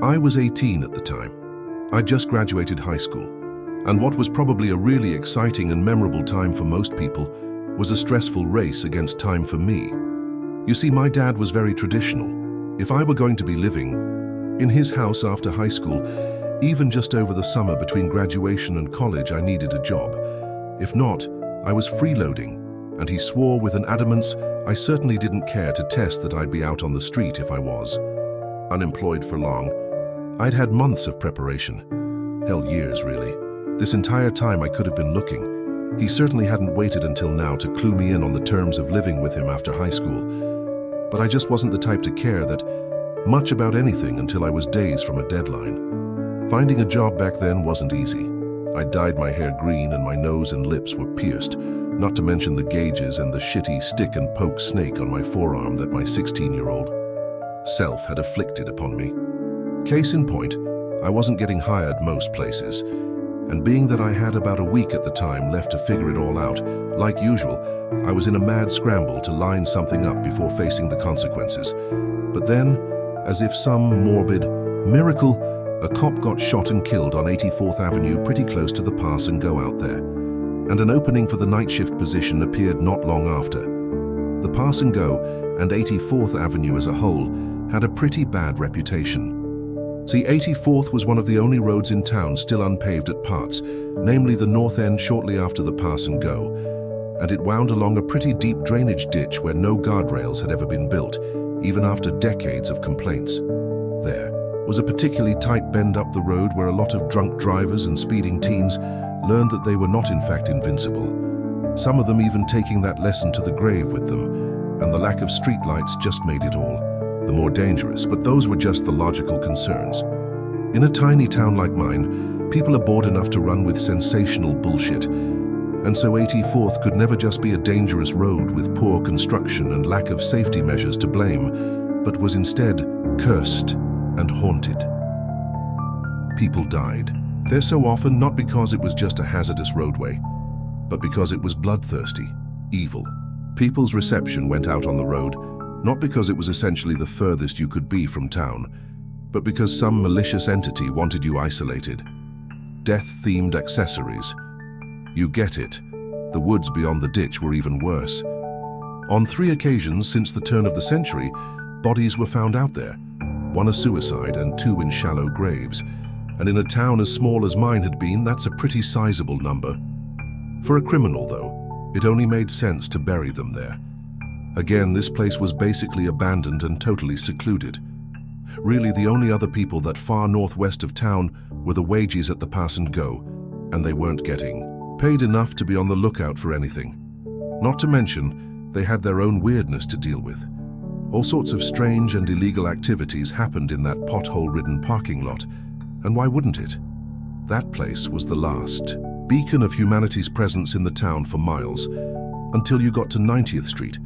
I was 18 at the time. I'd just graduated high school, and what was probably a really exciting and memorable time for most people was a stressful race against time for me. You see, my dad was very traditional. If I were going to be living in his house after high school, even just over the summer between graduation and college, I needed a job. If not, I was freeloading, and he swore with an adamance I certainly didn't care to test that I'd be out on the street if I was. Unemployed for long, I'd had months of preparation. Hell, years, really. This entire time I could have been looking. He certainly hadn't waited until now to clue me in on the terms of living with him after high school. But I just wasn't the type to care that much about anything until I was days from a deadline. Finding a job back then wasn't easy. I dyed my hair green and my nose and lips were pierced, not to mention the gauges and the shitty stick and poke snake on my forearm that my 16-year-old self had afflicted upon me. Case in point, I wasn't getting hired most places, and being that I had about a week at the time left to figure it all out, like usual, I was in a mad scramble to line something up before facing the consequences. But then, as if some morbid miracle, a cop got shot and killed on 84th Avenue pretty close to the pass and go out there, and an opening for the night shift position appeared not long after. The pass and go and 84th Avenue as a whole had a pretty bad reputation. See, 84th was one of the only roads in town still unpaved at parts, namely the north end shortly after the pass and go, and it wound along a pretty deep drainage ditch where no guardrails had ever been built, even after decades of complaints. There was a particularly tight bend up the road where a lot of drunk drivers and speeding teens learned that they were not in fact invincible, some of them even taking that lesson to the grave with them, and the lack of streetlights just made it all the more dangerous, but those were just the logical concerns. In a tiny town like mine, people are bored enough to run with sensational bullshit, and so 84th could never just be a dangerous road with poor construction and lack of safety measures to blame, but was instead cursed and haunted. People died. There so often not because it was just a hazardous roadway, but because it was bloodthirsty, evil. People's reception went out on the road, not because it was essentially the furthest you could be from town, but because some malicious entity wanted you isolated. Death-themed accessories. You get it. The woods beyond the ditch were even worse. On 3 occasions since the turn of the century, bodies were found out there, 1 a suicide and 2 in shallow graves. And in a town as small as mine had been, that's a pretty sizable number. For a criminal, though, it only made sense to bury them there. Again, this place was basically abandoned and totally secluded. Really, the only other people that far northwest of town were the wages at the pass and go, and they weren't getting paid enough to be on the lookout for anything. Not to mention, they had their own weirdness to deal with. All sorts of strange and illegal activities happened in that pothole-ridden parking lot, and why wouldn't it? That place was the last beacon of humanity's presence in the town for miles, until you got to 90th Street,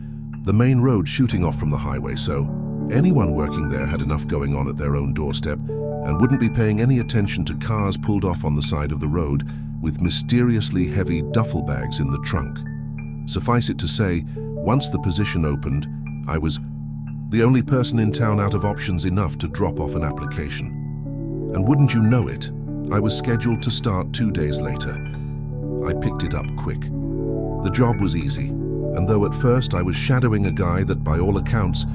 the main road shooting off from the highway, so anyone working there had enough going on at their own doorstep and wouldn't be paying any attention to cars pulled off on the side of the road with mysteriously heavy duffel bags in the trunk. Suffice it to say, once the position opened, I was the only person in town out of options enough to drop off an application. And wouldn't you know it, I was scheduled to start 2 days later. I picked it up quick. The job was easy, and though at first I was shadowing a guy that by all accounts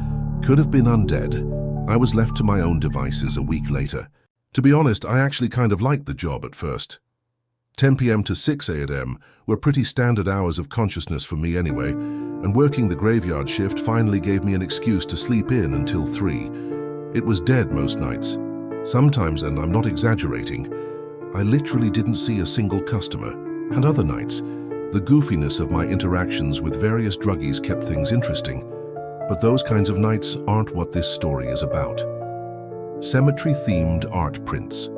could have been undead, I was left to my own devices a week later. To be honest, I actually kind of liked the job at first. 10 p.m. to 6 a.m. were pretty standard hours of consciousness for me anyway, and working the graveyard shift finally gave me an excuse to sleep in until 3. It was dead most nights. Sometimes, and I'm not exaggerating, I literally didn't see a single customer, and other nights, the goofiness of my interactions with various druggies kept things interesting, but those kinds of nights aren't what this story is about. Cemetery-themed art prints.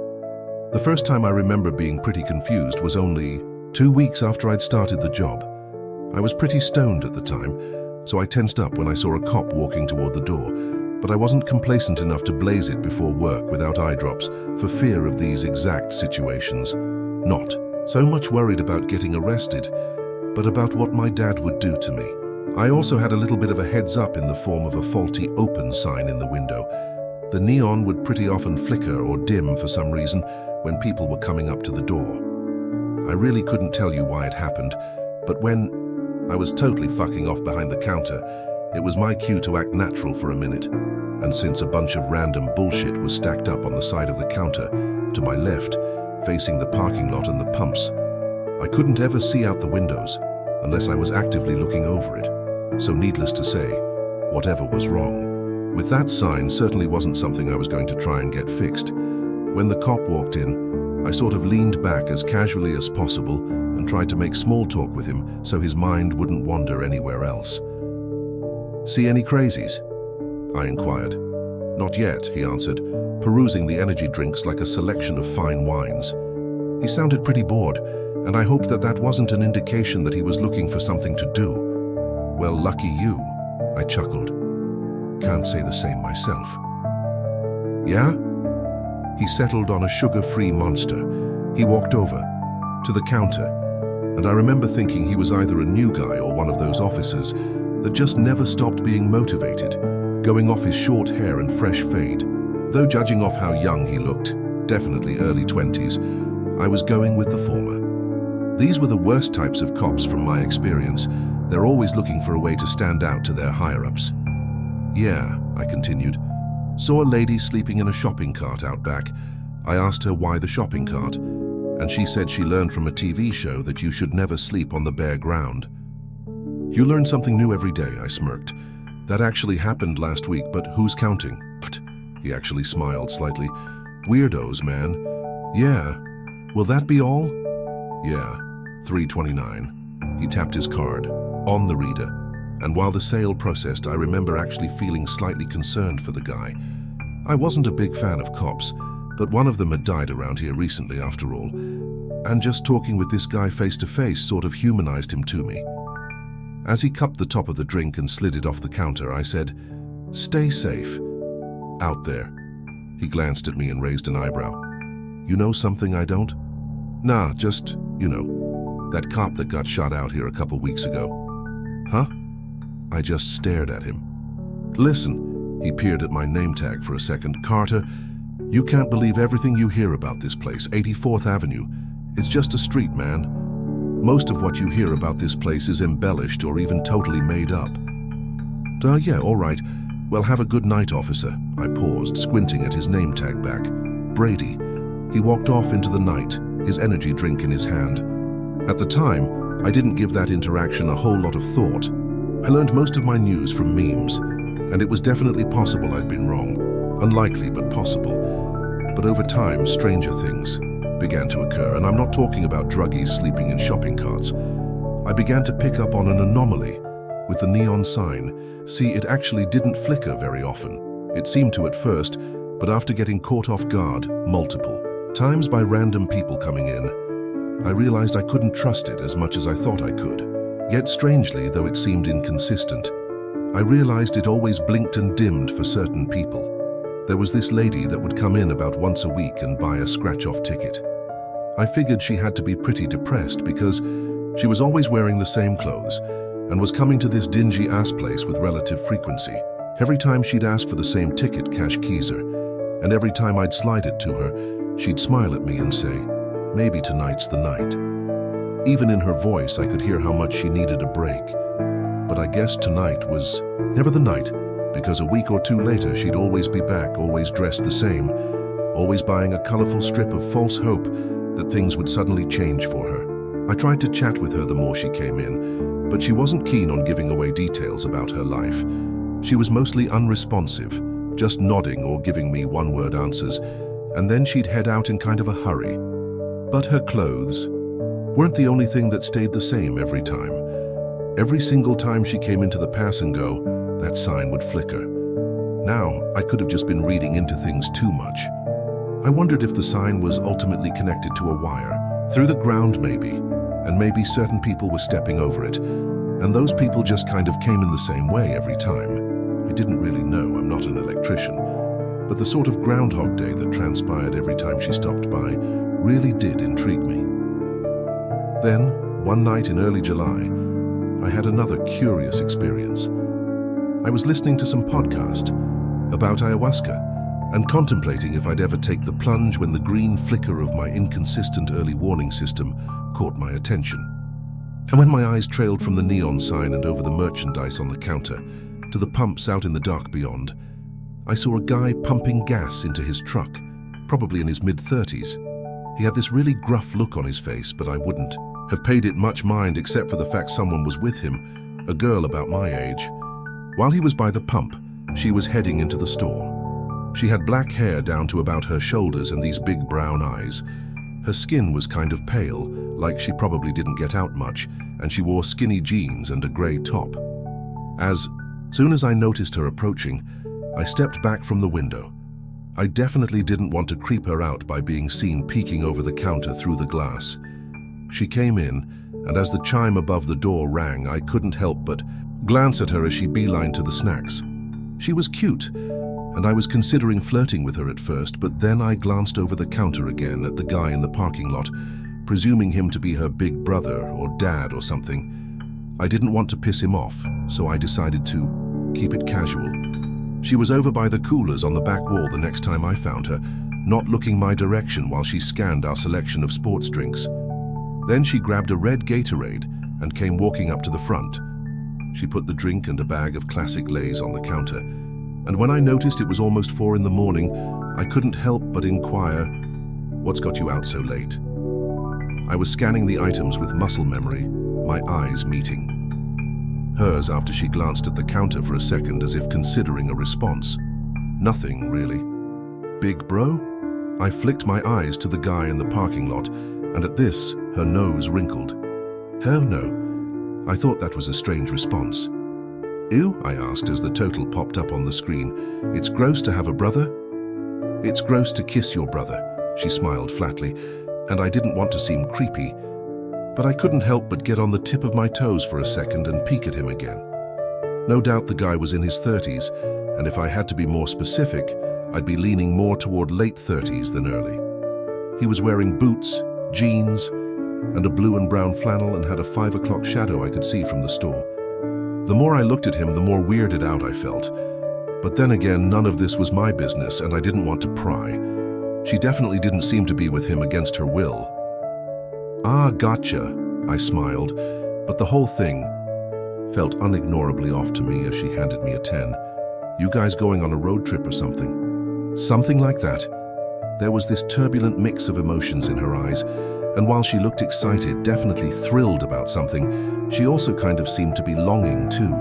The first time I remember being pretty confused was only 2 weeks after I'd started the job. I was pretty stoned at the time, so I tensed up when I saw a cop walking toward the door, but I wasn't complacent enough to blaze it before work without eye drops for fear of these exact situations. Not so much worried about getting arrested, but about what my dad would do to me. I also had a little bit of a heads up in the form of a faulty open sign in the window, The neon would pretty often flicker or dim for some reason when people were coming up to the door. I really couldn't tell you why it happened, but when I was totally fucking off behind the counter, it was my cue to act natural for a minute. And since a bunch of random bullshit was stacked up on the side of the counter, to my left, facing the parking lot and the pumps, I couldn't ever see out the windows unless I was actively looking over it. So needless to say, whatever was wrong with that sign certainly wasn't something I was going to try and get fixed. When the cop walked in, I sort of leaned back as casually as possible and tried to make small talk with him so his mind wouldn't wander anywhere else. "See any crazies?" I inquired. "Not yet," he answered, perusing the energy drinks like a selection of fine wines. He sounded pretty bored, and I hoped that that wasn't an indication that he was looking for something to do. "Well, lucky you," I chuckled. "Can't say the same myself." "Yeah?" He settled on a sugar-free monster. He walked over to the counter, and I remember thinking he was either a new guy or one of those officers that just never stopped being motivated, going off his short hair and fresh fade. Though judging off how young he looked, definitely early 20s, I was going with the former. These were the worst types of cops from my experience. They're always looking for a way to stand out to their higher-ups. "Yeah," I continued. "Saw a lady sleeping in a shopping cart out back. I asked her why the shopping cart, and she said she learned from a TV show that you should never sleep on the bare ground." "You learn something new every day," I smirked. "That actually happened last week, but who's counting?" "Pfft," he actually smiled slightly. "Weirdos, man." "Yeah. Will that be all?" "Yeah, $3.29. He tapped his card on the reader, and while the sale processed, I remember actually feeling slightly concerned for the guy. I wasn't a big fan of cops, but one of them had died around here recently after all, and just talking with this guy face to face sort of humanized him to me. As he cupped the top of the drink and slid it off the counter, I said, "Stay safe out there." He glanced at me and raised an eyebrow. "You know something I don't?" "Nah, just, that cop that got shot out here a couple weeks ago." "Huh?" I just stared at him. "Listen," he peered at my name tag for a second. "Carter, you can't believe everything you hear about this place, 84th Avenue. It's just a street, man. Most of what you hear about this place is embellished or even totally made up." Yeah, all right. Well, have a good night, officer." I paused, squinting at his name tag back. "Brady." He walked off into the night, his energy drink in his hand. At the time, I didn't give that interaction a whole lot of thought. I learned most of my news from memes, and it was definitely possible I'd been wrong. Unlikely, but possible. But over time, stranger things began to occur, and I'm not talking about druggies sleeping in shopping carts. I began to pick up on an anomaly with the neon sign. See, it actually didn't flicker very often. It seemed to at first, but after getting caught off guard multiple times by random people coming in, I realized I couldn't trust it as much as I thought I could. Yet strangely, though it seemed inconsistent, I realized it always blinked and dimmed for certain people. There was this lady that would come in about once a week and buy a scratch-off ticket. I figured she had to be pretty depressed because she was always wearing the same clothes and was coming to this dingy-ass place with relative frequency. Every time she'd ask for the same ticket, cash keys her, and every time I'd slide it to her, she'd smile at me and say, "Maybe tonight's the night." Even in her voice, I could hear how much she needed a break. But I guess tonight was never the night, because a week or two later, she'd always be back, always dressed the same, always buying a colorful strip of false hope that things would suddenly change for her. I tried to chat with her the more she came in, but she wasn't keen on giving away details about her life. She was mostly unresponsive, just nodding or giving me one-word answers, and then she'd head out in kind of a hurry. But her clothes weren't the only thing that stayed the same every time. Every single time she came into the pass and go, that sign would flicker. Now, I could have just been reading into things too much. I wondered if the sign was ultimately connected to a wire, through the ground maybe, and maybe certain people were stepping over it, and those people just kind of came in the same way every time. I didn't really know, I'm not an electrician, but the sort of Groundhog Day that transpired every time she stopped by really did intrigue me. Then, one night in early July, I had another curious experience. I was listening to some podcast about ayahuasca, and contemplating if I'd ever take the plunge when the green flicker of my inconsistent early warning system caught my attention. And when my eyes trailed from the neon sign and over the merchandise on the counter to the pumps out in the dark beyond, I saw a guy pumping gas into his truck, probably in his mid-30s. He had this really gruff look on his face, but I wouldn't have paid it much mind except for the fact someone was with him, a girl about my age. While he was by the pump, she was heading into the store. She had black hair down to about her shoulders and these big brown eyes. Her skin was kind of pale, like she probably didn't get out much, and she wore skinny jeans and a grey top. As soon as I noticed her approaching, I stepped back from the window. I definitely didn't want to creep her out by being seen peeking over the counter through the glass. She came in, and as the chime above the door rang, I couldn't help but glance at her as she beelined to the snacks. She was cute, and I was considering flirting with her at first, but then I glanced over the counter again at the guy in the parking lot, presuming him to be her big brother or dad or something. I didn't want to piss him off, so I decided to keep it casual. She was over by the coolers on the back wall the next time I found her, not looking my direction while she scanned our selection of sports drinks. Then she grabbed a red Gatorade and came walking up to the front. She put the drink and a bag of classic Lays on the counter, and when I noticed it was almost 4 in the morning, I couldn't help but inquire, "What's got you out so late?" I was scanning the items with muscle memory, my eyes meeting hers after she glanced at the counter for a second as if considering a response. Nothing, really. "Big bro?" I flicked my eyes to the guy in the parking lot, and at this, her nose wrinkled. "Hell no." I thought that was a strange response. "Ew?" I asked as the total popped up on the screen. "It's gross to have a brother?" "It's gross to kiss your brother," she smiled flatly, and I didn't want to seem creepy, but I couldn't help but get on the tip of my toes for a second and peek at him again. No doubt the guy was in his 30s, and if I had to be more specific, I'd be leaning more toward late 30s than early. He was wearing boots, jeans, and a blue and brown flannel and had a 5 o'clock shadow I could see from the store. The more I looked at him, the more weirded out I felt. But then again, none of this was my business and I didn't want to pry. She definitely didn't seem to be with him against her will. "Ah, gotcha," I smiled, but the whole thing felt unignorably off to me as she handed me a 10. "You guys going on a road trip or something?" "Something like that." There was this turbulent mix of emotions in her eyes, and while she looked excited, definitely thrilled about something, she also kind of seemed to be longing too.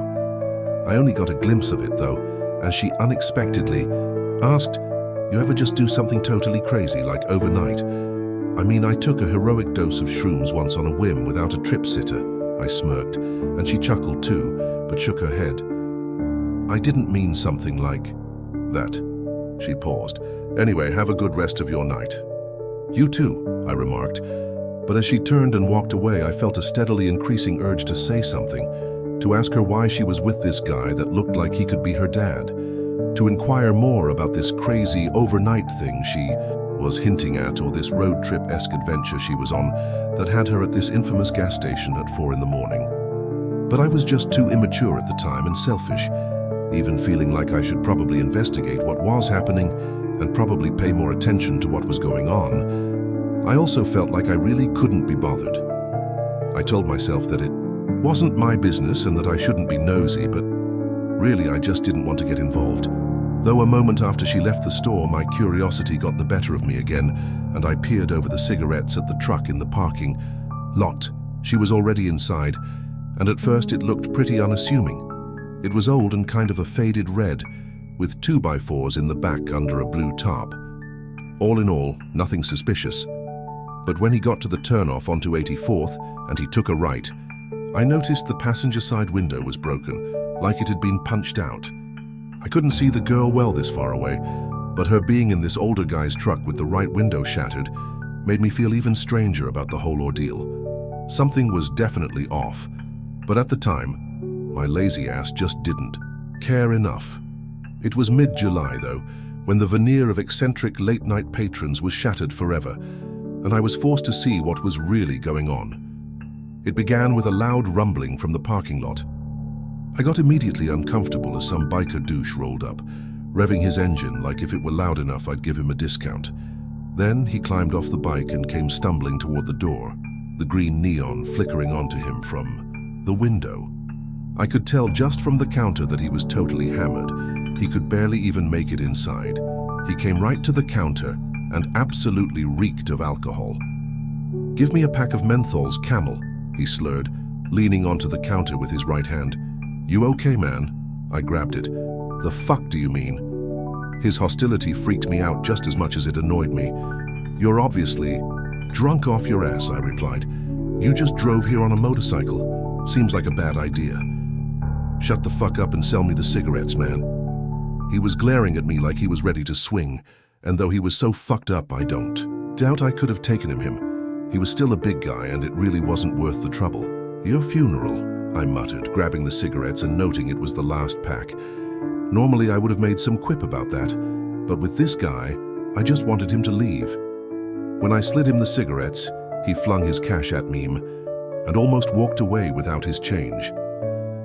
I only got a glimpse of it though, as she unexpectedly asked, "You ever just do something totally crazy, like overnight?" "I mean, I took a heroic dose of shrooms once on a whim without a trip sitter," I smirked, and she chuckled too, but shook her head. "I didn't mean something like that." She paused. "Anyway, have a good rest of your night." "You too," I remarked, but as she turned and walked away, I felt a steadily increasing urge to say something, to ask her why she was with this guy that looked like he could be her dad, to inquire more about this crazy overnight thing she was hinting at, or this road trip-esque adventure she was on that had her at this infamous gas station at 4 in the morning. But I was just too immature at the time and selfish, even feeling like I should probably investigate what was happening and probably pay more attention to what was going on. I also felt like I really couldn't be bothered. I told myself that it wasn't my business and that I shouldn't be nosy, but really I just didn't want to get involved. Though a moment after she left the store, my curiosity got the better of me again, and I peered over the cigarettes at the truck in the parking lot. She was already inside, and at first it looked pretty unassuming. It was old and kind of a faded red, with 2x4s in the back under a blue tarp. All in all, nothing suspicious. But when he got to the turnoff onto 84th and he took a right, I noticed the passenger side window was broken, like it had been punched out. I couldn't see the girl well this far away, but her being in this older guy's truck with the right window shattered made me feel even stranger about the whole ordeal. Something was definitely off, but at the time, my lazy ass just didn't care enough. It was mid-July, though, when the veneer of eccentric late-night patrons was shattered forever, and I was forced to see what was really going on. It began with a loud rumbling from the parking lot. I got immediately uncomfortable as some biker douche rolled up, revving his engine like if it were loud enough I'd give him a discount. Then he climbed off the bike and came stumbling toward the door, the green neon flickering onto him from the window. I could tell just from the counter that he was totally hammered. He could barely even make it inside. He came right to the counter and absolutely reeked of alcohol. "Give me a pack of menthols, Camel," he slurred, leaning onto the counter with his right hand. "You okay, man?" I grabbed it. "The fuck do you mean?" His hostility freaked me out just as much as it annoyed me. "You're obviously drunk off your ass," I replied. "You just drove here on a motorcycle. Seems like a bad idea." "Shut the fuck up and sell me the cigarettes, man." He was glaring at me like he was ready to swing, and though he was so fucked up, I don't doubt I could have taken him. He was still a big guy and it really wasn't worth the trouble. "Your funeral," I muttered, grabbing the cigarettes and noting it was the last pack. Normally I would have made some quip about that, but with this guy, I just wanted him to leave. When I slid him the cigarettes, he flung his cash at me and almost walked away without his change.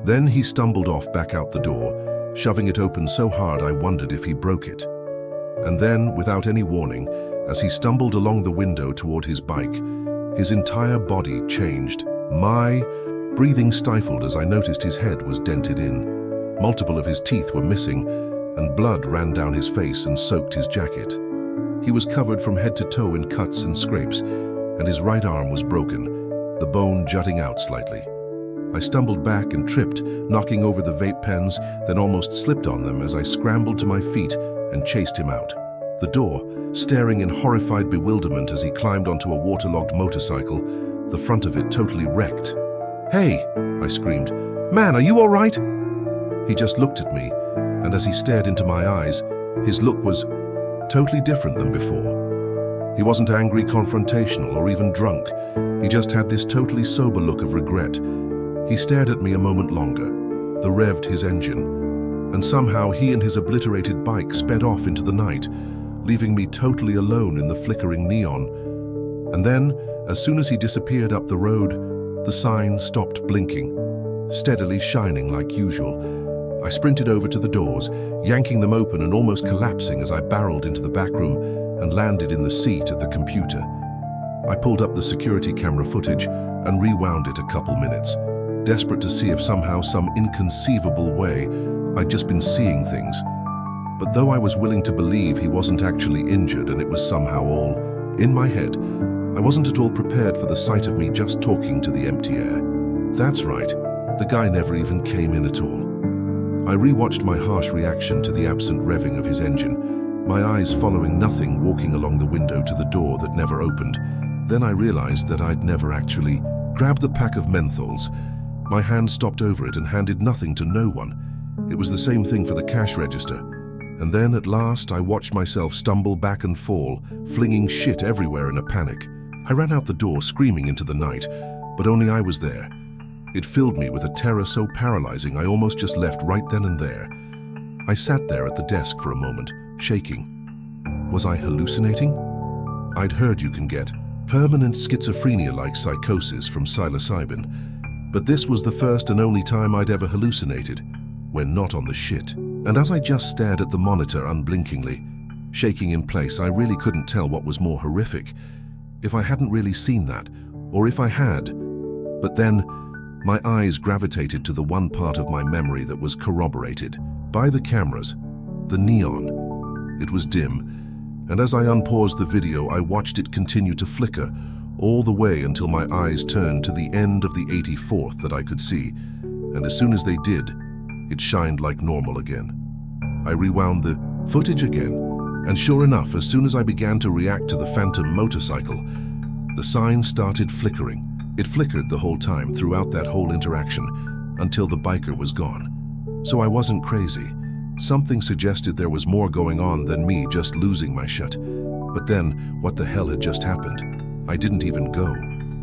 Then he stumbled off back out the door, shoving it open so hard I wondered if he broke it. And then, without any warning, as he stumbled along the window toward his bike, his entire body changed. My breathing stifled as I noticed his head was dented in. Multiple of his teeth were missing, and blood ran down his face and soaked his jacket. He was covered from head to toe in cuts and scrapes, and his right arm was broken, the bone jutting out slightly. I stumbled back and tripped, knocking over the vape pens, then almost slipped on them as I scrambled to my feet and chased him out. The door, staring in horrified bewilderment as he climbed onto a waterlogged motorcycle, the front of it totally wrecked. "Hey!" I screamed. "Man, are you all right?" He just looked at me, and as he stared into my eyes, his look was totally different than before. He wasn't angry, confrontational, or even drunk. He just had this totally sober look of regret. He stared at me a moment longer, then revved his engine, and somehow he and his obliterated bike sped off into the night, leaving me totally alone in the flickering neon. And then, as soon as he disappeared up the road, the sign stopped blinking, steadily shining like usual. I sprinted over to the doors, yanking them open and almost collapsing as I barreled into the back room and landed in the seat at the computer. I pulled up the security camera footage and rewound it a couple minutes, desperate to see if somehow, some inconceivable way, I'd just been seeing things. But though I was willing to believe he wasn't actually injured and it was somehow all in my head, I wasn't at all prepared for the sight of me just talking to the empty air. That's right, the guy never even came in at all. I rewatched my harsh reaction to the absent revving of his engine, my eyes following nothing walking along the window to the door that never opened. Then I realized that I'd never actually grabbed the pack of menthols. My hand stopped over it and handed nothing to no one. It was the same thing for the cash register. And then, at last, I watched myself stumble back and fall, flinging shit everywhere in a panic. I ran out the door, screaming into the night, but only I was there. It filled me with a terror so paralyzing I almost just left right then and there. I sat there at the desk for a moment, shaking. Was I hallucinating? I'd heard you can get permanent schizophrenia-like psychosis from psilocybin, but this was the first and only time I'd ever hallucinated, when not on the shit. And as I just stared at the monitor unblinkingly, shaking in place, I really couldn't tell what was more horrific, if I hadn't really seen that, or if I had. But then, my eyes gravitated to the one part of my memory that was corroborated by the cameras, the neon. It was dim, and as I unpaused the video, I watched it continue to flicker, all the way until my eyes turned to the end of the 84th that I could see, and as soon as they did, it shined like normal again. I rewound the footage again, and sure enough, as soon as I began to react to the phantom motorcycle, the sign started flickering. It flickered the whole time throughout that whole interaction, until the biker was gone. So I wasn't crazy. Something suggested there was more going on than me just losing my shit. But then, what the hell had just happened? I didn't even go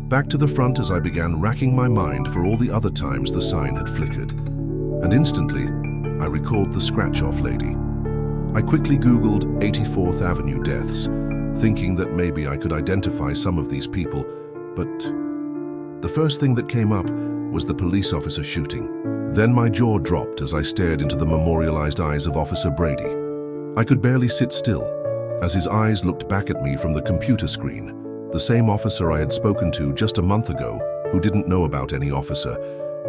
back to the front as I began racking my mind for all the other times the sign had flickered. And instantly, I recalled the scratch-off lady. I quickly Googled 84th Avenue deaths, thinking that maybe I could identify some of these people, but the first thing that came up was the police officer shooting. Then my jaw dropped as I stared into the memorialized eyes of Officer Brady. I could barely sit still, as his eyes looked back at me from the computer screen, the same officer I had spoken to just a month ago who didn't know about any officer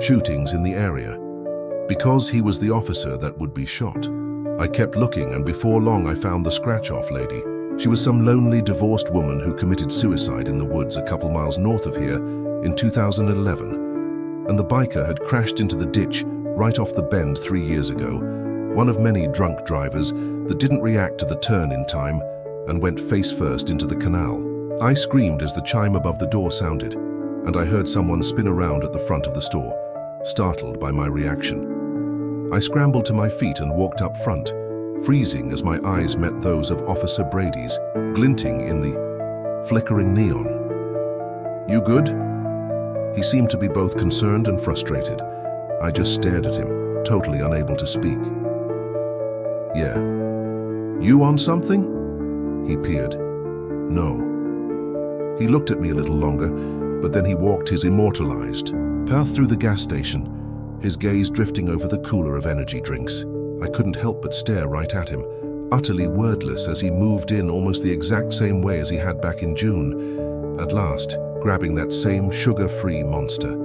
shootings in the area. Because he was the officer that would be shot. I kept looking, and before long I found the scratch-off lady. She was some lonely, divorced woman who committed suicide in the woods a couple miles north of here in 2011. And the biker had crashed into the ditch right off the bend 3 years ago, one of many drunk drivers that didn't react to the turn in time and went face first into the canal. I screamed as the chime above the door sounded, and I heard someone spin around at the front of the store, startled by my reaction. I scrambled to my feet and walked up front, freezing as my eyes met those of Officer Brady's, glinting in the flickering neon. "You good?" He seemed to be both concerned and frustrated. I just stared at him, totally unable to speak. "Yeah. You on something?" He peered. "No." He looked at me a little longer, but then he walked his immortalized path through the gas station, his gaze drifting over the cooler of energy drinks. I couldn't help but stare right at him, utterly wordless as he moved in almost the exact same way as he had back in June, at last grabbing that same sugar-free monster.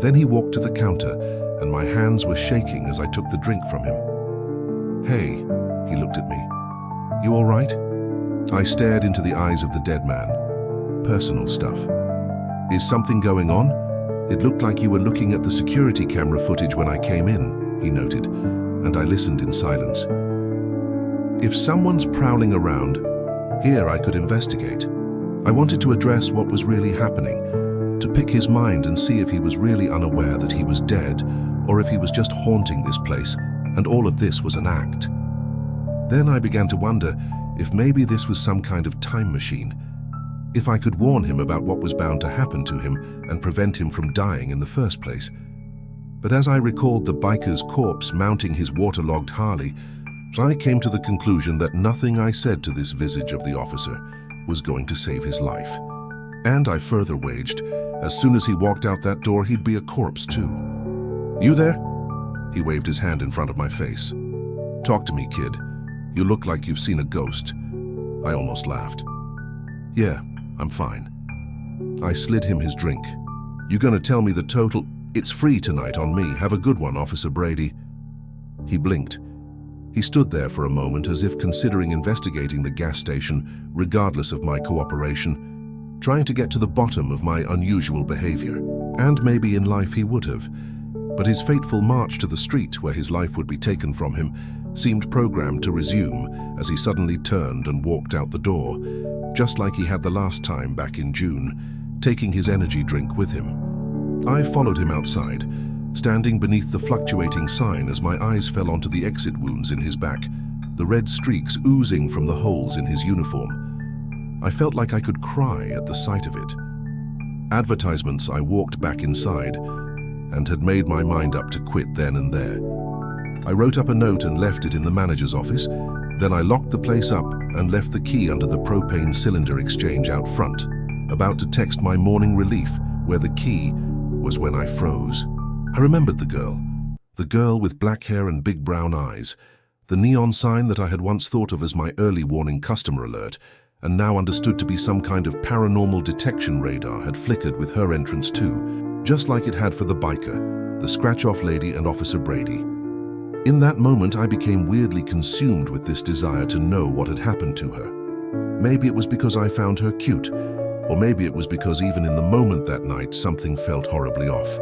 Then he walked to the counter, and my hands were shaking as I took the drink from him. "Hey," he looked at me. "You all right?" I stared into the eyes of the dead man. "Personal stuff. Is something going on? It looked like you were looking at the security camera footage when I came in," he noted, and I listened in silence. If someone's prowling around, here I could investigate. I wanted to address what was really happening, to pick his mind and see if he was really unaware that he was dead, or if he was just haunting this place, and all of this was an act. Then I began to wonder if maybe this was some kind of time machine, if I could warn him about what was bound to happen to him and prevent him from dying in the first place. But as I recalled the biker's corpse mounting his waterlogged Harley, I came to the conclusion that nothing I said to this visage of the officer was going to save his life. And I further waged, as soon as he walked out that door, he'd be a corpse too. "You there?" He waved his hand in front of my face. "Talk to me, kid. You look like you've seen a ghost." I almost laughed. "Yeah, I'm fine." I slid him his drink. "You gonna tell me the total?" "It's free tonight on me. Have a good one, Officer Brady." He blinked. He stood there for a moment as if considering investigating the gas station, regardless of my cooperation, trying to get to the bottom of my unusual behavior. And maybe in life he would have. But his fateful march to the street where his life would be taken from him seemed programmed to resume as he suddenly turned and walked out the door, just like he had the last time back in June, taking his energy drink with him. I followed him outside, standing beneath the fluctuating sign as my eyes fell onto the exit wounds in his back, the red streaks oozing from the holes in his uniform. I felt like I could cry at the sight of it. Advertisements. I walked back inside and had made my mind up to quit then and there. I wrote up a note and left it in the manager's office. Then I locked the place up and left the key under the propane cylinder exchange out front, about to text my morning relief where the key was when I froze. I remembered the girl with black hair and big brown eyes, the neon sign that I had once thought of as my early warning customer alert, and now understood to be some kind of paranormal detection radar, had flickered with her entrance too, just like it had for the biker, the scratch-off lady, and Officer Brady. In that moment, I became weirdly consumed with this desire to know what had happened to her. Maybe it was because I found her cute, or maybe it was because even in the moment that night, something felt horribly off.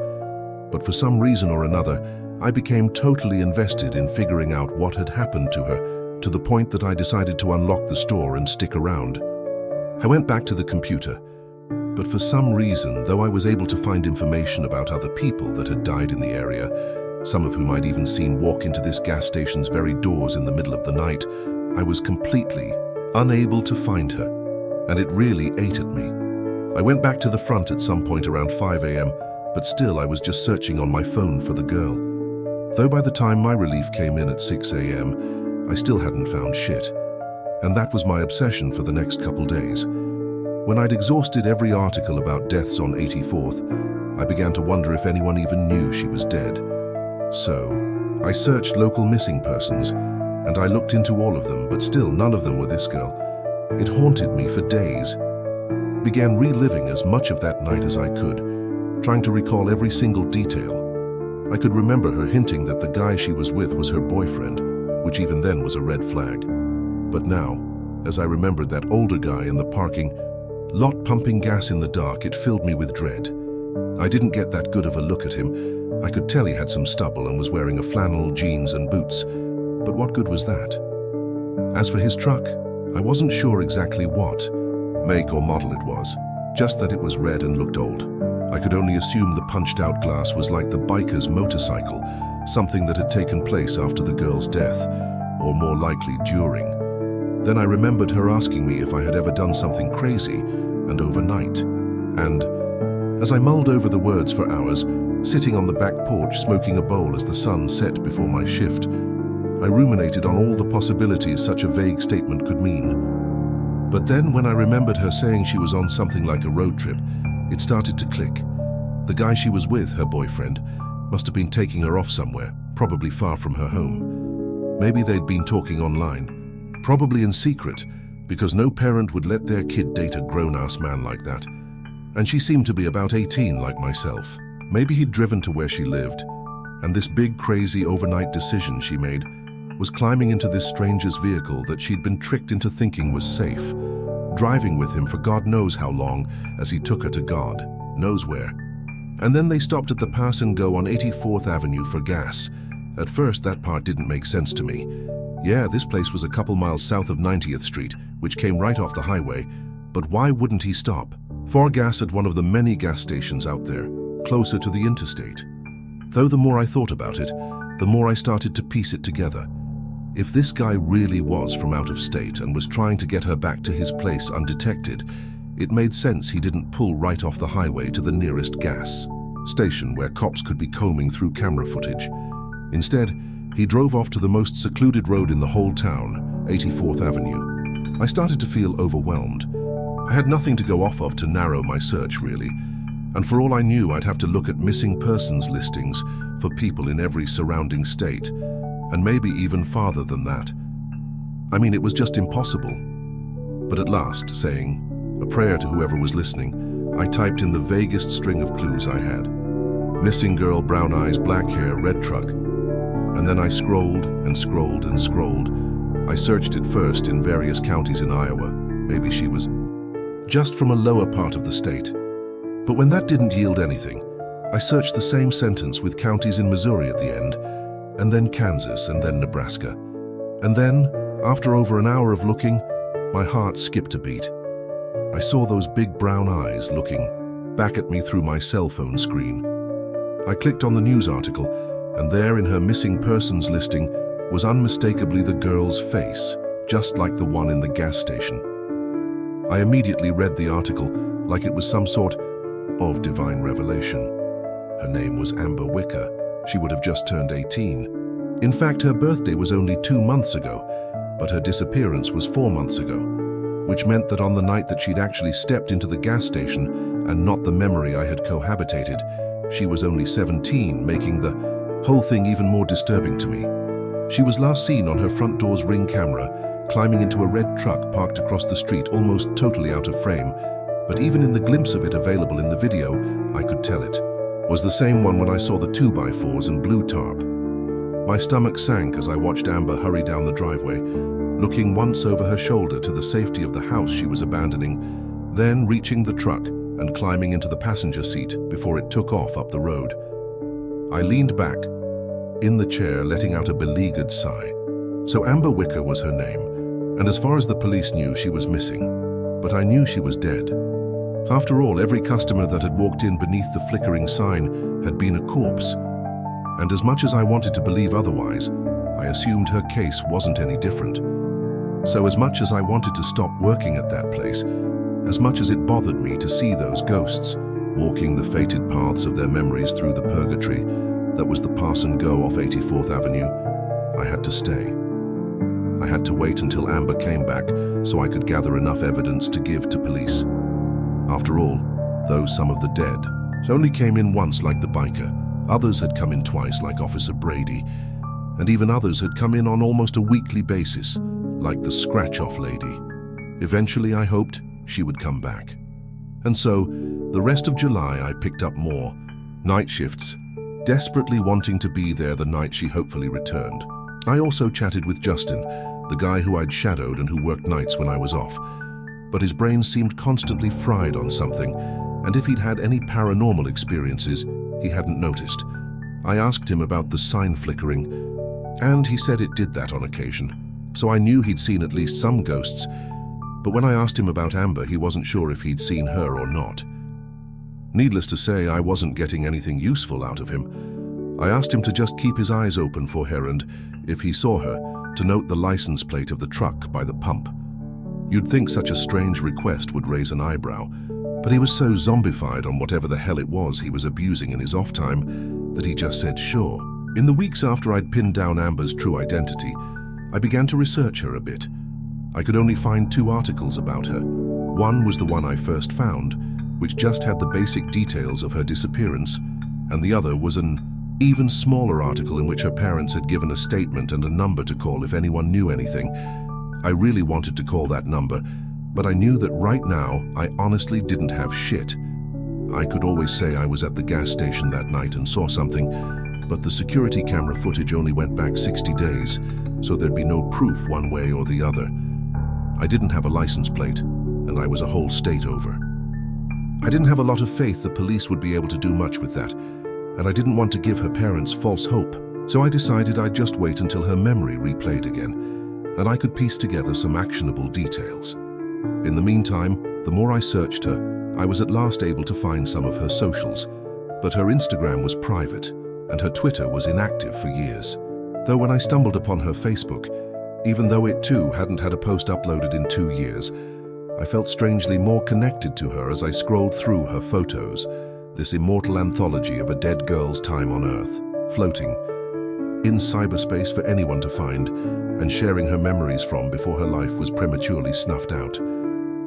But for some reason or another, I became totally invested in figuring out what had happened to her, to the point that I decided to unlock the store and stick around. I went back to the computer, but for some reason, though I was able to find information about other people that had died in the area, some of whom I'd even seen walk into this gas station's very doors in the middle of the night, I was completely unable to find her, and it really ate at me. I went back to the front at some point around 5 a.m., but still I was just searching on my phone for the girl. Though by the time my relief came in at 6 a.m., I still hadn't found shit. And that was my obsession for the next couple days. When I'd exhausted every article about deaths on 84th, I began to wonder if anyone even knew she was dead. So, I searched local missing persons, and I looked into all of them, but still none of them were this girl. It haunted me for days. Began reliving as much of that night as I could, trying to recall every single detail. I could remember her hinting that the guy she was with was her boyfriend, which even then was a red flag. But now, as I remembered that older guy in the parking lot pumping gas in the dark, it filled me with dread. I didn't get that good of a look at him. I could tell he had some stubble and was wearing a flannel, jeans and boots. But what good was that? As for his truck, I wasn't sure exactly what make or model it was, just that it was red and looked old. I could only assume the punched-out glass was like the biker's motorcycle, something that had taken place after the girl's death, or more likely during. Then I remembered her asking me if I had ever done something crazy and overnight. And as I mulled over the words for hours, sitting on the back porch smoking a bowl as the sun set before my shift, I ruminated on all the possibilities such a vague statement could mean. But then when I remembered her saying she was on something like a road trip, it started to click. The guy she was with, her boyfriend, must have been taking her off somewhere, probably far from her home. Maybe they'd been talking online, probably in secret, because no parent would let their kid date a grown-ass man like that. And she seemed to be about 18 like myself. Maybe he'd driven to where she lived, and this big, crazy overnight decision she made was climbing into this stranger's vehicle that she'd been tricked into thinking was safe, driving with him for God knows how long as he took her to God knows where. And then they stopped at the pass and go on 84th Avenue for gas. At first, that part didn't make sense to me. Yeah, this place was a couple miles south of 90th Street, which came right off the highway, but why wouldn't he stop for gas at one of the many gas stations out there, closer to the interstate? Though the more I thought about it, the more I started to piece it together. If this guy really was from out of state and was trying to get her back to his place undetected, it made sense he didn't pull right off the highway to the nearest gas station where cops could be combing through camera footage. Instead, he drove off to the most secluded road in the whole town, 84th Avenue. I started to feel overwhelmed. I had nothing to go off of to narrow my search, really, and for all I knew, I'd have to look at missing persons listings for people in every surrounding state, and maybe even farther than that. I mean, it was just impossible. But at last, saying a prayer to whoever was listening, I typed in the vaguest string of clues I had. Missing girl, brown eyes, black hair, red truck. And then I scrolled and scrolled and scrolled. I searched it first in various counties in Iowa. Maybe she was just from a lower part of the state. But when that didn't yield anything, I searched the same sentence with counties in Missouri at the end, and then Kansas, and then Nebraska. And then, after over an hour of looking, my heart skipped a beat. I saw those big brown eyes looking back at me through my cell phone screen. I clicked on the news article, and there in her missing persons listing was unmistakably the girl's face, just like the one in the gas station. I immediately read the article like it was some sort of divine revelation. Her name was Amber Wicker. She would have just turned 18. In fact, her birthday was only 2 months ago, but her disappearance was 4 months ago, which meant that on the night that she'd actually stepped into the gas station and not the memory I had cohabitated, she was only 17, making the whole thing even more disturbing to me. She was last seen on her front door's Ring camera, climbing into a red truck parked across the street, almost totally out of frame, but even in the glimpse of it available in the video, I could tell it was the same one when I saw the 2x4s and blue tarp. My stomach sank as I watched Amber hurry down the driveway, looking once over her shoulder to the safety of the house she was abandoning, then reaching the truck and climbing into the passenger seat before it took off up the road. I leaned back in the chair, letting out a beleaguered sigh. So Amber Wicker was her name, and as far as the police knew, she was missing. But I knew she was dead. After all, every customer that had walked in beneath the flickering sign had been a corpse. And as much as I wanted to believe otherwise, I assumed her case wasn't any different. So as much as I wanted to stop working at that place, as much as it bothered me to see those ghosts walking the fated paths of their memories through the purgatory that was the pass and go off 84th Avenue, I had to stay. I had to wait until Amber came back so I could gather enough evidence to give to police. After all, though some of the dead only came in once like the biker, others had come in twice like Officer Brady, and even others had come in on almost a weekly basis, like the scratch-off lady. Eventually, I hoped she would come back. And so, the rest of July I picked up more night shifts, desperately wanting to be there the night she hopefully returned. I also chatted with Justin, the guy who I'd shadowed and who worked nights when I was off. But his brain seemed constantly fried on something, and if he'd had any paranormal experiences, he hadn't noticed. I asked him about the sign flickering, and he said it did that on occasion. So I knew he'd seen at least some ghosts, but when I asked him about Amber, he wasn't sure if he'd seen her or not. Needless to say, I wasn't getting anything useful out of him. I asked him to just keep his eyes open for her and, if he saw her, to note the license plate of the truck by the pump. You'd think such a strange request would raise an eyebrow, but he was so zombified on whatever the hell it was he was abusing in his off time that he just said sure. In the weeks after I'd pinned down Amber's true identity, I began to research her a bit. I could only find 2 articles about her. One was the one I first found, which just had the basic details of her disappearance, and the other was an even smaller article in which her parents had given a statement and a number to call if anyone knew anything. I really wanted to call that number, but I knew that right now I honestly didn't have shit. I could always say I was at the gas station that night and saw something, but the security camera footage only went back 60 days, so there'd be no proof one way or the other. I didn't have a license plate, and I was a whole state over. I didn't have a lot of faith the police would be able to do much with that, and I didn't want to give her parents false hope, so I decided I'd just wait until her memory replayed again, and I could piece together some actionable details. In the meantime, the more I searched her, I was at last able to find some of her socials, but her Instagram was private, and her Twitter was inactive for years. Though when I stumbled upon her Facebook, even though it too hadn't had a post uploaded in 2 years, I felt strangely more connected to her as I scrolled through her photos, this immortal anthology of a dead girl's time on Earth, floating in cyberspace for anyone to find and sharing her memories from before her life was prematurely snuffed out.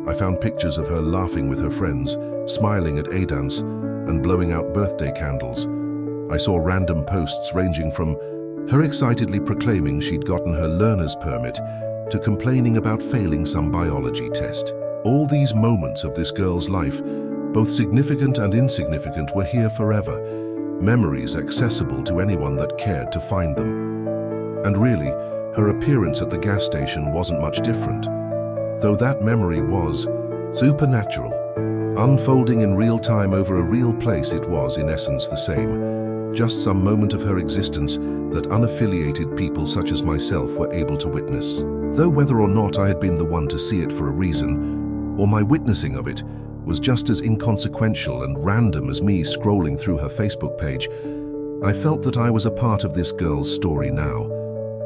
I found pictures of her laughing with her friends, smiling at A-dance, and blowing out birthday candles. I saw random posts ranging from her excitedly proclaiming she'd gotten her learner's permit to complaining about failing some biology test. All these moments of this girl's life, both significant and insignificant, were here forever, memories accessible to anyone that cared to find them. And really, her appearance at the gas station wasn't much different, though that memory was supernatural. Unfolding in real time over a real place, it was, in essence, the same. Just some moment of her existence that unaffiliated people such as myself were able to witness. Though whether or not I had been the one to see it for a reason, or my witnessing of it, was just as inconsequential and random as me scrolling through her Facebook page, I felt that I was a part of this girl's story now,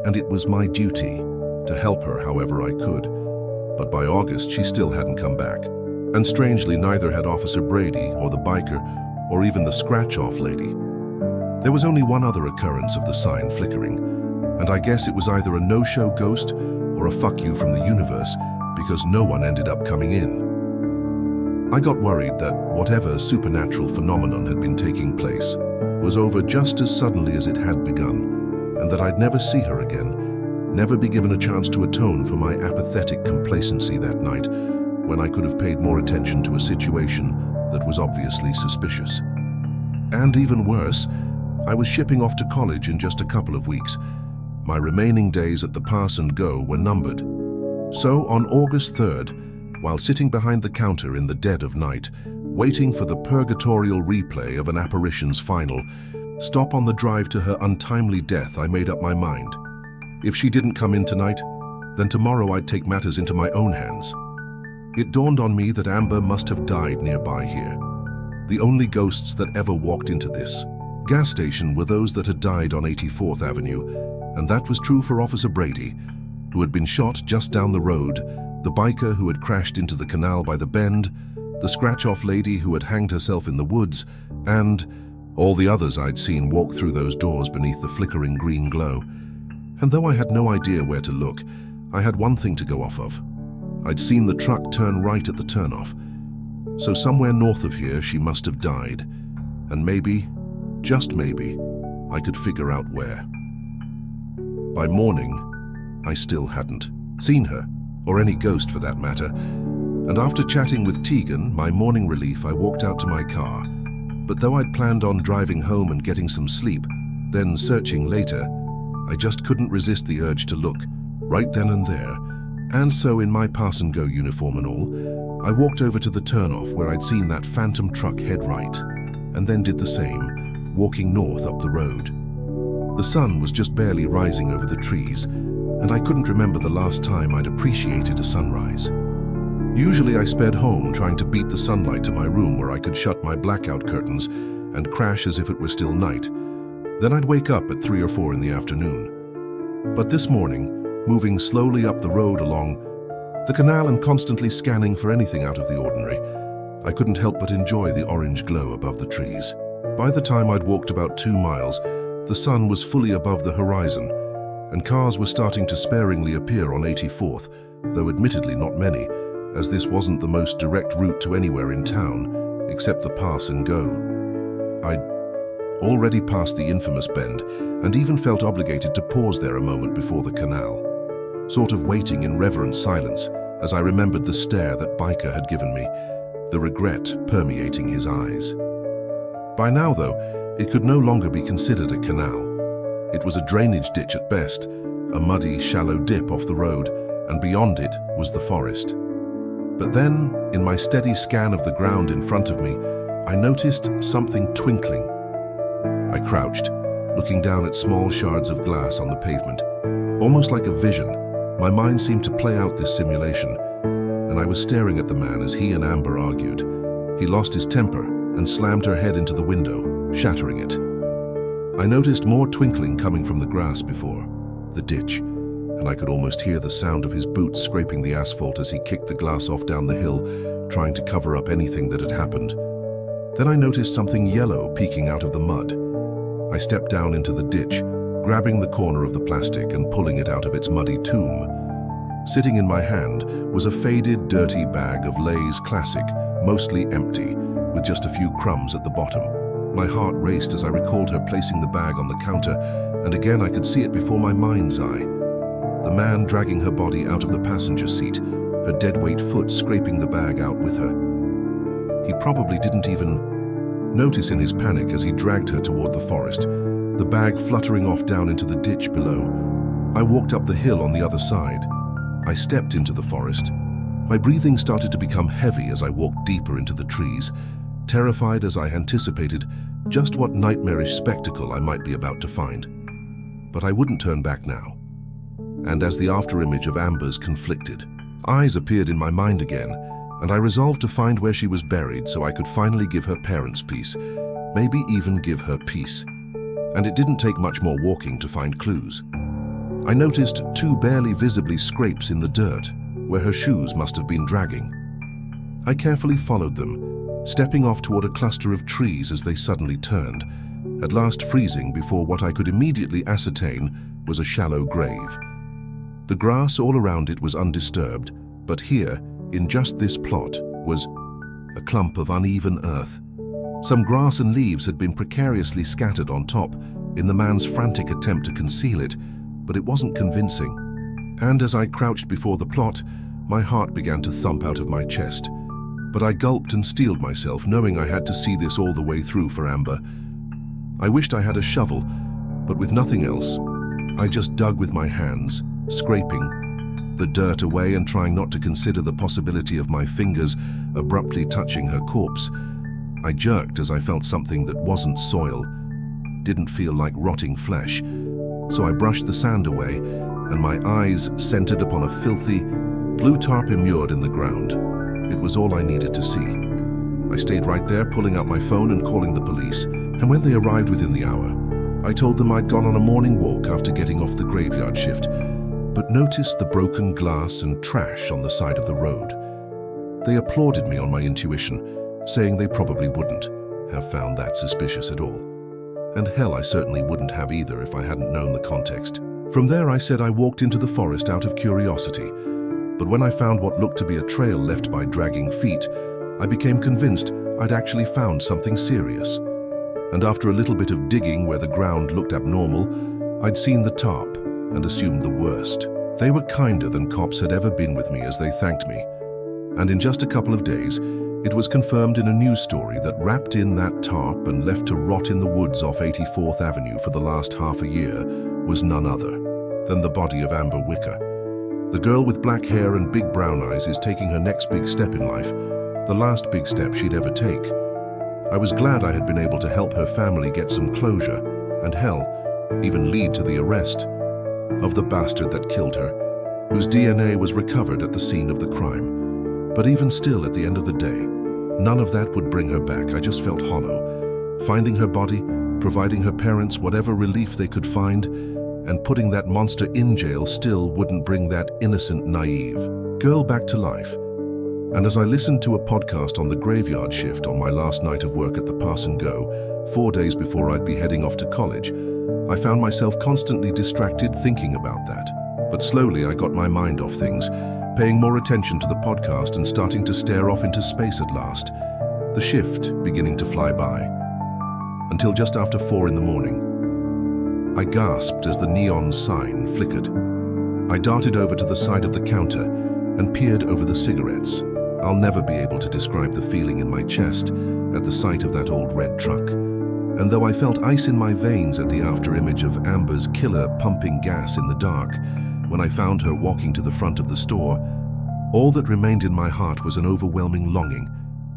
and it was my duty to help her however I could. But by August, she still hadn't come back. And strangely, neither had Officer Brady or the biker, or even the scratch-off lady. There was only one other occurrence of the sign flickering, and I guess it was either a no-show ghost or a fuck you from the universe, because no one ended up coming in. I got worried that whatever supernatural phenomenon had been taking place was over just as suddenly as it had begun, and that I'd never see her again, never be given a chance to atone for my apathetic complacency that night, when I could have paid more attention to a situation that was obviously suspicious. And even worse, I was shipping off to college in just a couple of weeks. My remaining days at the pass and go were numbered. So on August 3rd, while sitting behind the counter in the dead of night, waiting for the purgatorial replay of an apparition's final stop on the drive to her untimely death, I made up my mind. If she didn't come in tonight, then tomorrow I'd take matters into my own hands. It dawned on me that Amber must have died nearby here. The only ghosts that ever walked into this gas station were those that had died on 84th Avenue, and that was true for Officer Brady, who had been shot just down the road, the biker who had crashed into the canal by the bend, the scratch-off lady who had hanged herself in the woods, and all the others I'd seen walk through those doors beneath the flickering green glow. And though I had no idea where to look, I had one thing to go off of. I'd seen the truck turn right at the turnoff. So somewhere north of here she must have died, and maybe, just maybe, I could figure out where. By morning, I still hadn't seen her, or any ghost for that matter, and after chatting with Tegan, my morning relief, I walked out to my car. But though I'd planned on driving home and getting some sleep, then searching later, I just couldn't resist the urge to look, right then and there. And so in my pass-and-go uniform and all, I walked over to the turnoff where I'd seen that phantom truck head right, and then did the same, walking north up the road. The sun was just barely rising over the trees, and I couldn't remember the last time I'd appreciated a sunrise. Usually I sped home trying to beat the sunlight to my room where I could shut my blackout curtains and crash as if it were still night. Then I'd wake up at 3 or 4 in the afternoon. But this morning, moving slowly up the road along the canal and constantly scanning for anything out of the ordinary, I couldn't help but enjoy the orange glow above the trees. By the time I'd walked about 2 miles, the sun was fully above the horizon, and cars were starting to sparingly appear on 84th, though admittedly not many, as this wasn't the most direct route to anywhere in town, except the pass and go. I'd already passed the infamous bend, and even felt obligated to pause there a moment before the canal, sort of waiting in reverent silence as I remembered the stare that Biker had given me, the regret permeating his eyes. By now, though, it could no longer be considered a canal. It was a drainage ditch at best, a muddy, shallow dip off the road, and beyond it was the forest. But then, in my steady scan of the ground in front of me, I noticed something twinkling. I crouched, looking down at small shards of glass on the pavement. Almost like a vision, my mind seemed to play out this simulation, and I was staring at the man as he and Amber argued. He lost his temper and slammed her head into the window, shattering it. I noticed more twinkling coming from the grass before the ditch, and I could almost hear the sound of his boots scraping the asphalt as he kicked the glass off down the hill, trying to cover up anything that had happened. Then I noticed something yellow peeking out of the mud. I stepped down into the ditch, grabbing the corner of the plastic and pulling it out of its muddy tomb. Sitting in my hand was a faded, dirty bag of Lay's Classic, mostly empty, with just a few crumbs at the bottom. My heart raced as I recalled her placing the bag on the counter, and again I could see it before my mind's eye. The man dragging her body out of the passenger seat, her deadweight foot scraping the bag out with her. He probably didn't even notice in his panic as he dragged her toward the forest, the bag fluttering off down into the ditch below. I walked up the hill on the other side. I stepped into the forest. My breathing started to become heavy as I walked deeper into the trees, terrified as I anticipated just what nightmarish spectacle I might be about to find. But I wouldn't turn back now. And as the afterimage of Amber's conflicted, eyes appeared in my mind again, and I resolved to find where she was buried so I could finally give her parents peace, maybe even give her peace. And it didn't take much more walking to find clues. I noticed 2 barely visibly scrapes in the dirt, where her shoes must have been dragging. I carefully followed them, stepping off toward a cluster of trees as they suddenly turned, at last freezing before what I could immediately ascertain was a shallow grave. The grass all around it was undisturbed, but here, in just this plot, was a clump of uneven earth. Some grass and leaves had been precariously scattered on top in the man's frantic attempt to conceal it, but it wasn't convincing. And as I crouched before the plot, my heart began to thump out of my chest. But I gulped and steeled myself, knowing I had to see this all the way through for Amber. I wished I had a shovel, but with nothing else, I just dug with my hands, scraping the dirt away and trying not to consider the possibility of my fingers abruptly touching her corpse. I jerked as I felt something that wasn't soil, didn't feel like rotting flesh, so I brushed the sand away, and my eyes centered upon a filthy blue tarp immured in the ground. It was all I needed to see. I stayed right there, pulling out my phone and calling the police, and when they arrived within the hour, I told them I'd gone on a morning walk after getting off the graveyard shift, but noticed the broken glass and trash on the side of the road. They applauded me on my intuition, saying they probably wouldn't have found that suspicious at all. And hell, I certainly wouldn't have either if I hadn't known the context. From there, I said I walked into the forest out of curiosity, but when I found what looked to be a trail left by dragging feet, I became convinced I'd actually found something serious. And after a little bit of digging where the ground looked abnormal, I'd seen the tarp, and assumed the worst. They were kinder than cops had ever been with me as they thanked me. And in just a couple of days, it was confirmed in a news story that wrapped in that tarp and left to rot in the woods off 84th Avenue for the last half a year was none other than the body of Amber Wicker. The girl with black hair and big brown eyes is taking her next big step in life, the last big step she'd ever take. I was glad I had been able to help her family get some closure, and hell, even lead to the arrest of the bastard that killed her, whose DNA was recovered at the scene of the crime. But even still, at the end of the day, none of that would bring her back. I just felt hollow. Finding her body, providing her parents whatever relief they could find, and putting that monster in jail still wouldn't bring that innocent, naive girl back to life. And as I listened to a podcast on the graveyard shift on my last night of work at the Pass and Go, 4 days before I'd be heading off to college, I found myself constantly distracted thinking about that. But slowly I got my mind off things, paying more attention to the podcast and starting to stare off into space at last, the shift beginning to fly by. Until just after 4 in the morning, I gasped as the neon sign flickered. I darted over to the side of the counter and peered over the cigarettes. I'll never be able to describe the feeling in my chest at the sight of that old red truck. And though I felt ice in my veins at the after-image of Amber's killer pumping gas in the dark, when I found her walking to the front of the store, all that remained in my heart was an overwhelming longing,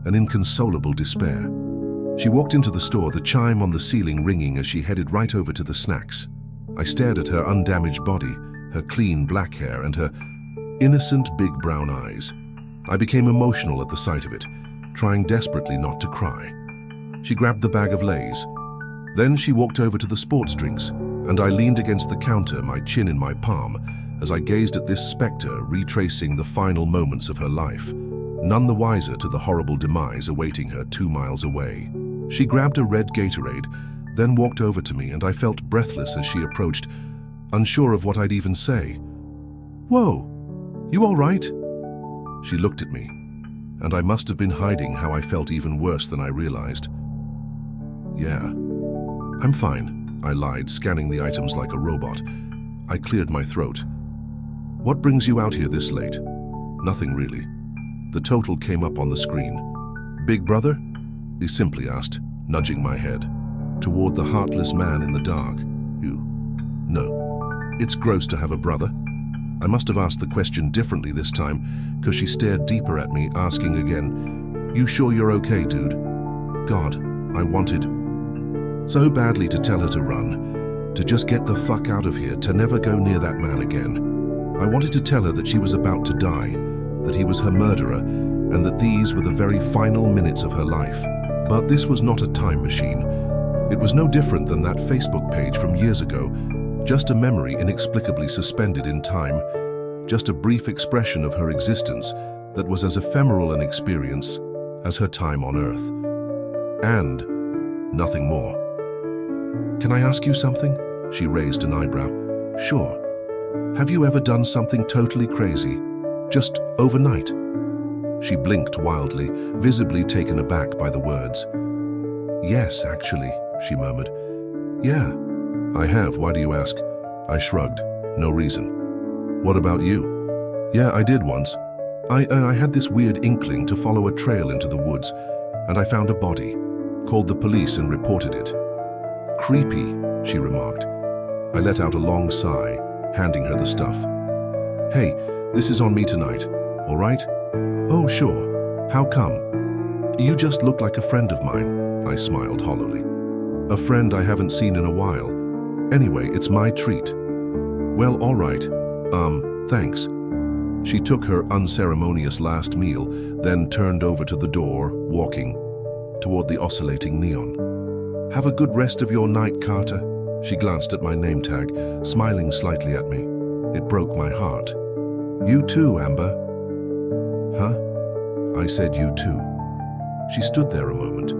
an inconsolable despair. She walked into the store, the chime on the ceiling ringing as she headed right over to the snacks. I stared at her undamaged body, her clean black hair, and her innocent big brown eyes. I became emotional at the sight of it, trying desperately not to cry. She grabbed the bag of Lays. Then she walked over to the sports drinks, and I leaned against the counter, my chin in my palm, as I gazed at this specter retracing the final moments of her life, none the wiser to the horrible demise awaiting her 2 miles away. She grabbed a red Gatorade, then walked over to me, and I felt breathless as she approached, unsure of what I'd even say. "Whoa, you all right?" She looked at me, and I must have been hiding how I felt even worse than I realized. "Yeah, I'm fine," I lied, scanning the items like a robot. I cleared my throat. "What brings you out here this late?" "Nothing really." The total came up on the screen. "Big brother?" he simply asked, nudging my head toward the heartless man in the dark. "You? No. It's gross to have a brother." I must have asked the question differently this time, because she stared deeper at me, asking again, "You sure you're okay, dude?" God, I wanted so badly to tell her to run, to just get the fuck out of here, to never go near that man again. I wanted to tell her that she was about to die, that he was her murderer, and that these were the very final minutes of her life. But this was not a time machine. It was no different than that Facebook page from years ago, just a memory inexplicably suspended in time, just a brief expression of her existence that was as ephemeral an experience as her time on Earth. And nothing more. "Can I ask you something?" She raised an eyebrow. "Sure. Have you ever done something totally crazy? Just overnight?" She blinked wildly, visibly taken aback by the words. "Yes, actually," she murmured. "Yeah, I have. Why do you ask?" I shrugged. "No reason." "What about you?" "Yeah, I did once. I had this weird inkling to follow a trail into the woods, and I found a body, called the police and reported it." "Creepy," she remarked. I let out a long sigh, handing her the stuff. "Hey, this is on me tonight, all right?" "Oh, sure. How come?" "You just look like a friend of mine," I smiled hollowly. "A friend I haven't seen in a while. Anyway, it's my treat." "Well, all right. Thanks." She took her unceremonious last meal, then turned over to the door, walking toward the oscillating neon. "Have a good rest of your night, Carter." She glanced at my name tag, smiling slightly at me. It broke my heart. "You too, Amber." "Huh?" I said, "You too." She stood there a moment,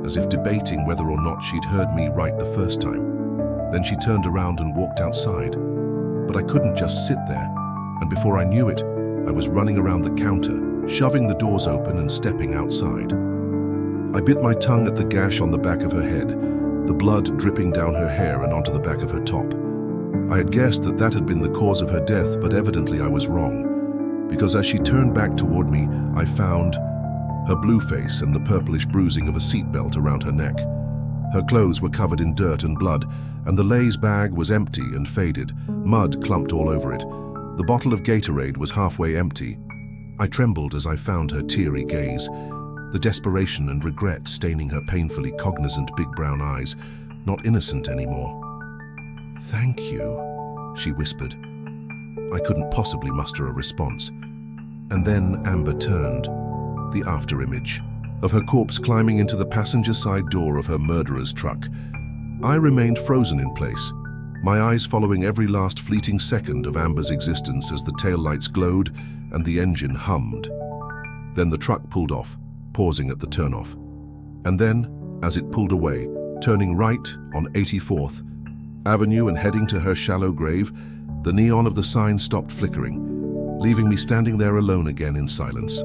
as if debating whether or not she'd heard me right the first time. Then she turned around and walked outside. But I couldn't just sit there, and before I knew it, I was running around the counter, shoving the doors open and stepping outside. I bit my tongue at the gash on the back of her head, the blood dripping down her hair and onto the back of her top. I had guessed that that had been the cause of her death, but evidently I was wrong, because as she turned back toward me, I found her blue face and the purplish bruising of a seatbelt around her neck. Her clothes were covered in dirt and blood, and the Lay's bag was empty and faded, mud clumped all over it. The bottle of Gatorade was halfway empty. I trembled as I found her teary gaze, the desperation and regret staining her painfully cognizant big brown eyes, not innocent anymore. "Thank you," she whispered. I couldn't possibly muster a response. And then Amber turned, the afterimage of her corpse climbing into the passenger side door of her murderer's truck. I remained frozen in place, my eyes following every last fleeting second of Amber's existence as the taillights glowed and the engine hummed. Then the truck pulled off, pausing at the turnoff. And then, as it pulled away, turning right on 84th Avenue and heading to her shallow grave, the neon of the sign stopped flickering, leaving me standing there alone again in silence.